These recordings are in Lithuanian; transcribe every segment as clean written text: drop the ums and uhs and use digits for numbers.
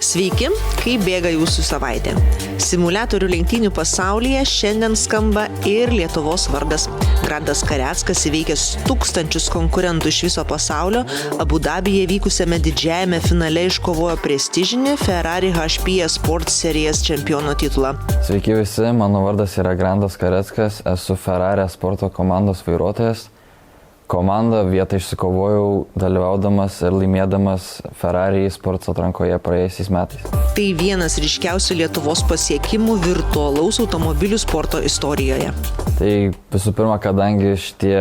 Sveiki, kaip bėga jūsų savaitė. Simuliatorių lenktynių pasaulyje šiandien skamba ir Lietuvos vardas. Grandas Kareckas įveikęs tūkstančius konkurentų iš viso pasaulio, Abu Dabyje vykusiame didžiajame finale iškovojo prestižinį Ferrari HP Sport serijos čempiono titulą. Sveiki visi, mano vardas yra Grandas Kareckas, esu Ferrari sporto komandos vairuotojas. Komandą vietą išsikovojau dalyvaudamas ir laimėdamas Ferrari sporto atrankoje praėjusiais metais. Tai vienas ryškiausių Lietuvos pasiekimų virtualaus automobilių sporto istorijoje. Tai visų pirma, kadangi šitie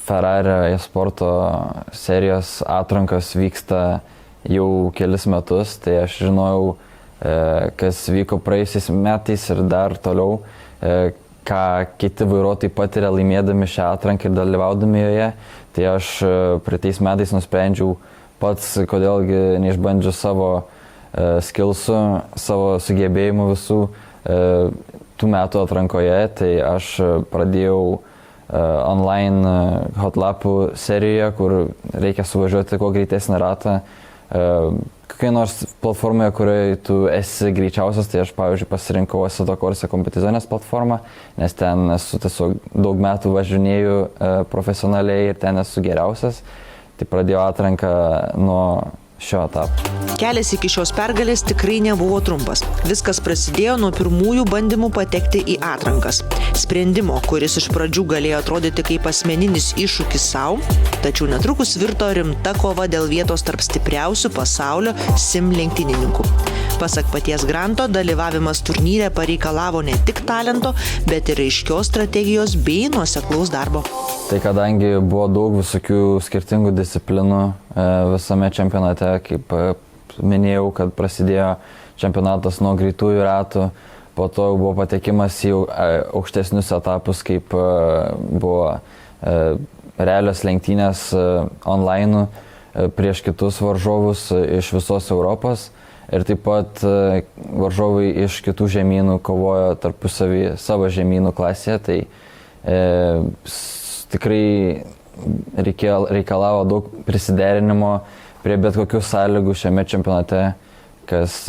Ferrari sporto serijos atrankos vyksta jau kelis metus, tai aš žinojau, kas vyko praėjusiais metais ir dar toliau, ką kiti vairuotojai patiria laimėdami šią atranką ir dalyvaudami joje. Tai aš praeitais metais nusprendžiau pats, kodėlgi neišbandžiu savo skillsų, savo sugebėjimų visų tų metų atrankoje. Tai aš pradėjau online hotlapų serijoje, kur reikia suvažiuoti kuo greitesnį ratą. Kokiai nors platformoje, kurioje tu esi greičiausias, tai aš, pavyzdžiui, pasirinkau Assetto Corsa kompeticionės platformą, nes ten esu tiesiog daug metų važinėju profesionaliai ir ten esu geriausias. Tai pradėjau atranką nuo šio etapo. Kelias iki šios pergalės tikrai nebuvo trumpas. Viskas prasidėjo nuo pirmųjų bandymų patekti į atrankas. Sprendimo, kuris iš pradžių galėjo atrodyti kaip asmeninis iššūkis savo, tačiau netrukus virto rimta kova dėl vietos tarp stipriausių pasaulio sim lenktynininkų. Pasak paties Granto, dalyvavimas turnyre pareikalavo ne tik talento, bet ir aiškios strategijos bei nuoseklaus darbo. Tai kadangi buvo daug visokių skirtingų disciplinų visame čempionate, kaip minėjau, kad prasidėjo čempionatas nuo greitųjų ratų, po to buvo patekimas į aukštesnius etapus, kaip buvo realios lenktynės online prieš kitus varžovus iš visos Europos ir taip pat varžovai iš kitų žemynų kovojo tarpusavį savo žemynų klasėje, tai tikrai reikalavo daug prisiderinimo prie bet kokių sąlygų šiame čempionate, kas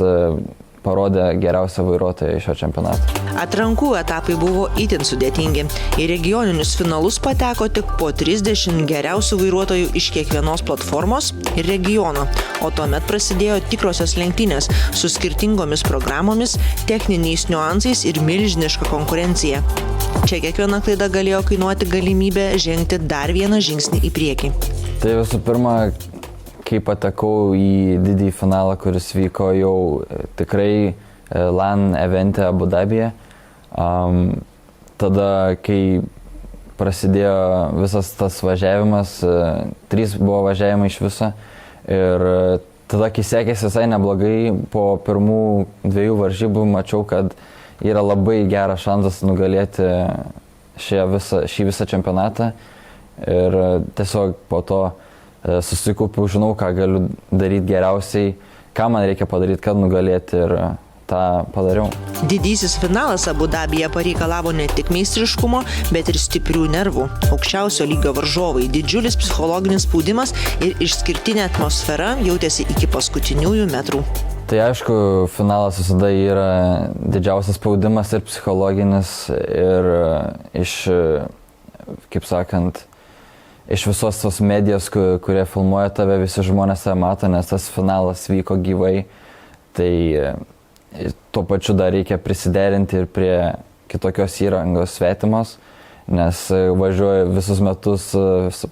parodė geriausią vairuotoją iš šio čempionato. Atrankų etapai buvo itin sudėtingi. Į regioninius finalus pateko tik po 30 geriausių vairuotojų iš kiekvienos platformos ir regiono, o tuomet prasidėjo tikrosios lenktynės su skirtingomis programomis, techniniais niuansais ir milžiniška konkurencija. Čia kiekviena klaida galėjo kainuoti galimybę žengti dar vieną žingsnį į priekį. Tai visų pirma, kai patekau į didįjį finalą, kuris vyko jau tikrai LAN evente Abu Dabyje, tada, kai prasidėjo visas tas važiavimas, 3 buvo važiavimai iš viso, ir tada, kai sekėsi visai neblogai, po pirmų 2 varžybų mačiau, kad yra labai geras šansas nugalėti šį visą čempionatą ir tiesiog po to susikaupiau, žinau, ką galiu daryti geriausiai, ką man reikia padaryti, kad nugalėti, ir tą padariau. Didysis finalas Abu Dabyje pareikalavo ne tik meistriškumo, bet ir stiprių nervų. Aukščiausio lygio varžovai, didžiulis psichologinis spaudimas ir išskirtinė atmosfera jautėsi iki paskutiniųjų metrų. Tai aišku, finalas visada yra didžiausias spaudimas ir psichologinis, ir kaip sakant, iš visos tos medijos, kurie filmuoja tave, visi žmonės tave mato, nes tas finalas vyko gyvai, tai tuo pačiu dar reikia prisiderinti ir prie kitokios įrangos svetimos, nes važiuoju visus metus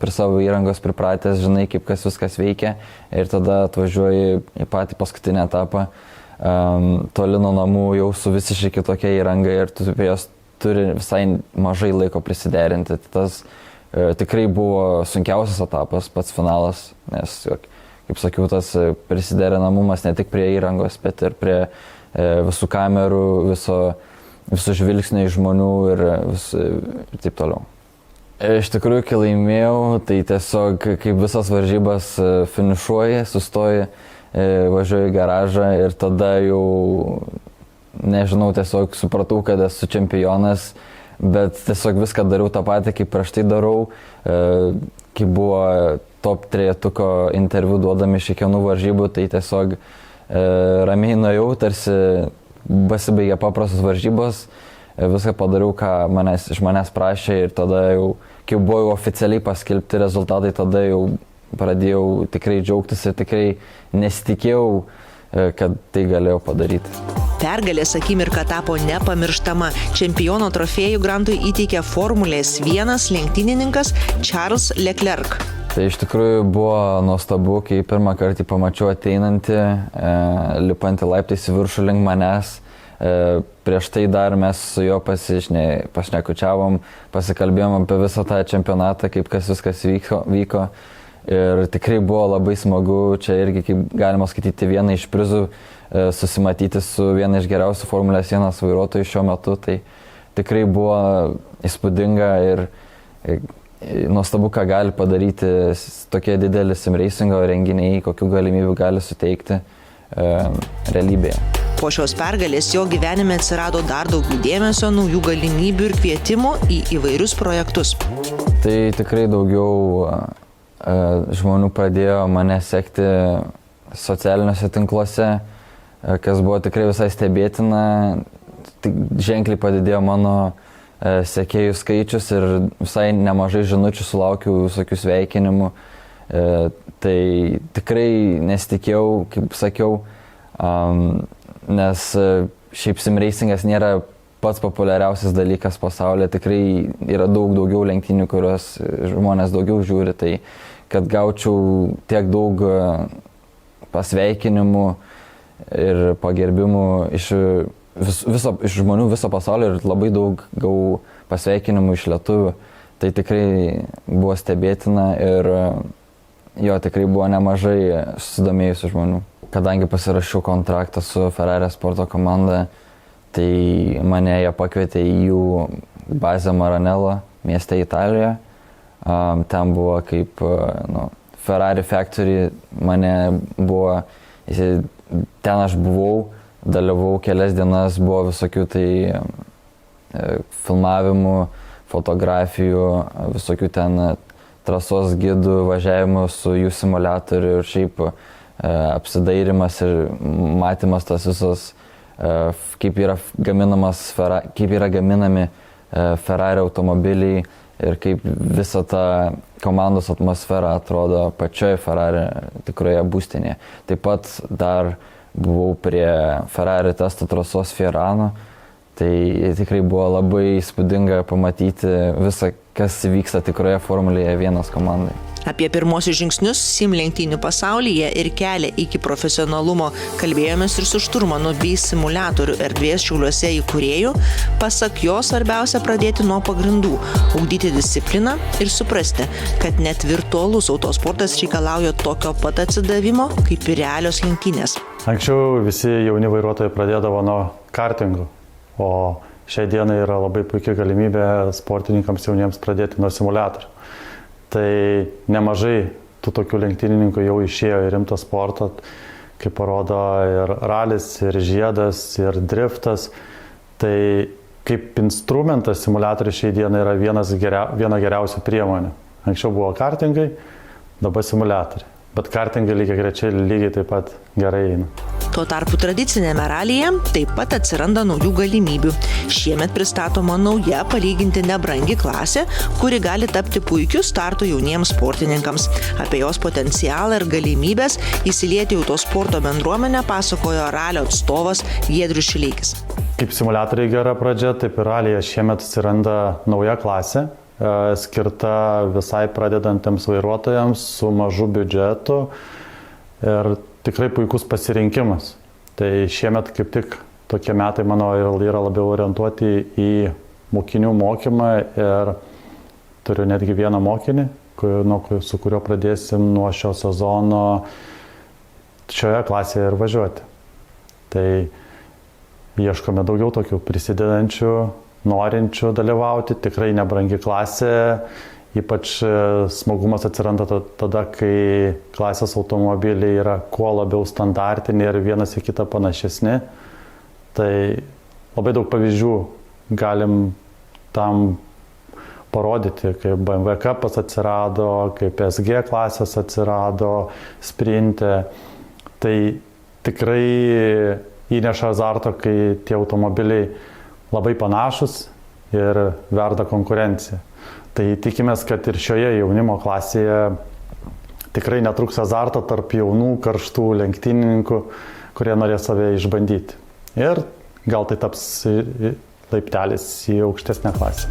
prie savo įrangos pripratęs, žinai, kaip kas viskas veikia, ir tada atvažiuoju į patį paskutinį etapą, toli nuo namų, jau su visiškai kitokia įranga, ir tu prie jos turi visai mažai laiko prisiderinti. Tas tikrai buvo sunkiausias etapas, pats finalas, nes, kaip sakiau, tas prisiderinamumas ne tik prie įrangos, bet ir prie visų kamerų, viso žvilgsnio iš žmonių ir taip toliau. Iš tikrųjų, kai laimėjau, tai tiesiog kaip visas varžybas finišuoji, sustoji, važiuoju į garažą ir tada jau, nežinau, tiesiog supratau, kad esu čempionas. bet tiesiog viską dariau tą patį, kaip prieš tai darau, kai buvo top 3 interviu duodami iš kiekvienų varžybų, tai tiesiog ramiai nuėjau, tarsi pasibaigė paprastos varžybos, viską padariau, ką iš manęs prašė ir tada jau, kai buvo oficialiai paskelbti rezultatai, tada jau pradėjau tikrai džiaugtis ir tikrai nesitikėjau, kad tai galėjau padaryti. Pergalės akimirka tapo nepamirštama. Čempiono trofėjų Grantui įteikė Formulės 1 lenktynininkas Charles Leclerc. Tai iš tikrųjų buvo nuostabu, kai pirmą kartą pamačiau ateinantį, lipantį laiptais į viršų link manęs. Prieš tai dar mes su juo pašnekučiavom, pasikalbėjom apie visą tą čempionatą, kaip viskas vyko. Ir tikrai buvo labai smagu, čia irgi, kaip galima skaityti, vieną iš prizų, susimatyti su viena iš geriausių Formulės 1 vairuotojų šiuo metu. Tai tikrai buvo įspūdinga ir nuostabu, ką gali padaryti tokie dideli simreisingo renginiai, kokių galimybių gali suteikti realybėje. Po šios pergalės jo gyvenime atsirado dar daugiau dėmesio, naujų galimybių ir kvietimų į įvairius projektus. Tai tikrai daugiau žmonių pradėjo mane sekti socialiniuose tinkluose, kas buvo tikrai visai stebėtina. Ženkliai padidėjo mano sekėjų skaičius ir visai nemažai žinučių sulaukiau visokių sveikinimų. Tai tikrai nesitikėjau, kaip sakiau, nes šiaip simreisingas nėra pats populiariausias dalykas pasaulyje. Tikrai yra daug daugiau lenktynių, kurios žmonės daugiau žiūri. Tai kad gaučiau tiek daug pasveikinimų ir pagerbimų iš žmonių viso pasaulio ir labai daug gavau pasveikinimų iš lietuvių, tai tikrai buvo stebėtina ir jo tikrai buvo nemažai susidomėjusių žmonių. Kadangi pasirašiau kontraktą su Ferrari sporto komanda, tai mane jie pakvietė į jų bazę Maranello mieste Italijoje. Ten buvo kaip Ferrari Factory, ten aš buvau, dalyvau kelias dienas, buvo visokių tai filmavimų, fotografijų, visokių ten trasos gidų, važiavimų su jų simuliatoriu ir šiaip apsidairimas ir matymas tas visos, kaip yra gaminami Ferrari automobiliai ir kaip visa ta komandos atmosfera atrodo pačioje Ferrari tikroje būstinėje. Taip pat dar buvau prie Ferrari testo trasos Fiorano, tai tikrai buvo labai įspūdinga pamatyti visą, kas vyksta tikroje Formulėje 1 komandai. Apie pirmosius žingsnius sim lenktynių pasaulyje ir kelią iki profesionalumo kalbėjomės ir su šturmanu bei simuliatorių erdvės Šiauliuose įkūrėju. Pasak jo, svarbiausia pradėti nuo pagrindų, ugdyti discipliną ir suprasti, kad net virtualus autosportas reikalauja tokio pat atsidavimo kaip ir realios lenktynės. Anksčiau visi jauni vairuotojai pradėdavo nuo kartingų, o šiai dienai yra labai puikia galimybė sportininkams jauniems pradėti nuo simuliatorių. Tai nemažai tų tokių lenktynininkų jau išėjo į rimtą sportą, kaip parodo ir ralis, ir žiedas, ir driftas. Tai kaip instrumentas simuliatorius šiai dienai yra viena geriausių priemonių. Anksčiau buvo kartingai, dabar simuliatoriai. Bet kartingai lygiai taip pat gerai eina. Tuo tarpu tradicinėme ralyje taip pat atsiranda naujų galimybių. Šiemet pristatoma nauja, palyginti nebrangi klasė, kuri gali tapti puikiu startu jauniems sportininkams. Apie jos potencialą ir galimybės įsilieti į autosporto bendruomenę pasakojo ralio atstovas Giedrius Šileikis. Kaip simuliatoriai gera pradžia, taip ir ralyje šiemet atsiranda nauja klasė, skirta visai pradedantiems vairuotojams su mažu biudžetu ir tikrai puikus pasirinkimas. Tai šiemet kaip tik tokie metai, mano, yra labiau orientuoti į mokinių mokymą ir turiu netgi vieną mokinį, su kuriuo pradėsim nuo šio sezono šioje klasėje ir važiuoti. Tai ieškome daugiau tokių prisidedančių, norinčių dalyvauti, tikrai nebrangi klasė, ypač smagumas atsiranda tada, kai klasės automobiliai yra kuo labiau standartiniai ir vienas į kitą panašesni. Tai labai daug pavyzdžių galim tam parodyti, kaip BMW Cupas atsirado, kaip SG klasės atsirado, sprinte. Tai tikrai įneša azarto, kai tie automobiliai labai panašus ir verda konkurencija. Tai tikimės, kad ir šioje jaunimo klasėje tikrai netruks azarto tarp jaunų, karštų lenktynininkų, kurie norės save išbandyti. Ir gal tai taps laiptelis į aukštesnę klasę.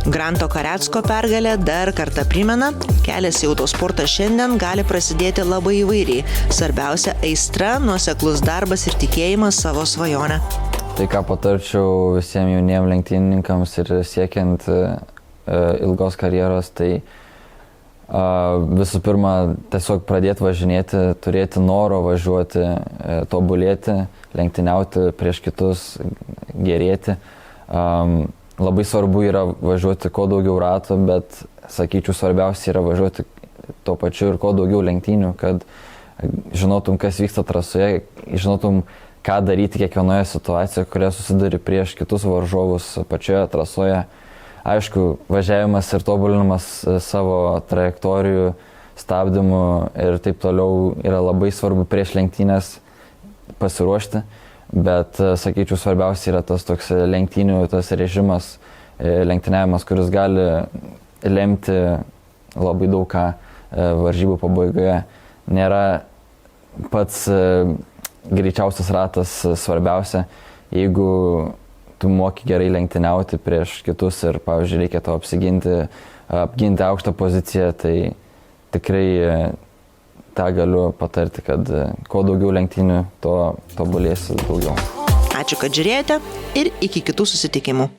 Granto Karecko pergalė dar kartą primena, kelias į autosportą šiandien gali prasidėti labai įvairiai. Svarbiausia - aistra, nuoseklus darbas ir tikėjimas savo svajonę. Tai ką patarčiau visiems jauniems lenktynininkams ir siekiant ilgos karjeros, tai visų pirma, tiesiog pradėti važinėti, turėti noro važiuoti, tobulėti, lenktyniauti prieš kitus, gerėti. Labai svarbu yra važiuoti kuo daugiau ratų, bet, sakyčiau, svarbiausia yra važiuoti tuo pačiu ir kuo daugiau lenktynių, kad žinotum, kas vyksta trasoje, žinotum, ką daryti kiekvienoje situacijoje, kurioje susiduri prieš kitus varžovus pačioje trasoje. Aišku, važiavimas ir tobulinimas savo trajektorijų, stabdymų ir taip toliau yra labai svarbu prieš lenktynės pasiruošti, bet, sakyčiau, svarbiausia yra tas toks lenktynių, tas režimas, lenktyniavimas, kuris gali lemti labai daug ką varžybų pabaigoje. Nėra pats greičiausias ratas svarbiausia, jeigu tu moki gerai lenktyniauti prieš kitus ir, pavyzdžiui, reikia to apginti aukštą poziciją, tai tikrai tą galiu patarti, kad kuo daugiau lenktynių, to tobulėsi daugiau. Ačiū, kad žiūrėjote ir iki kitų susitikimų.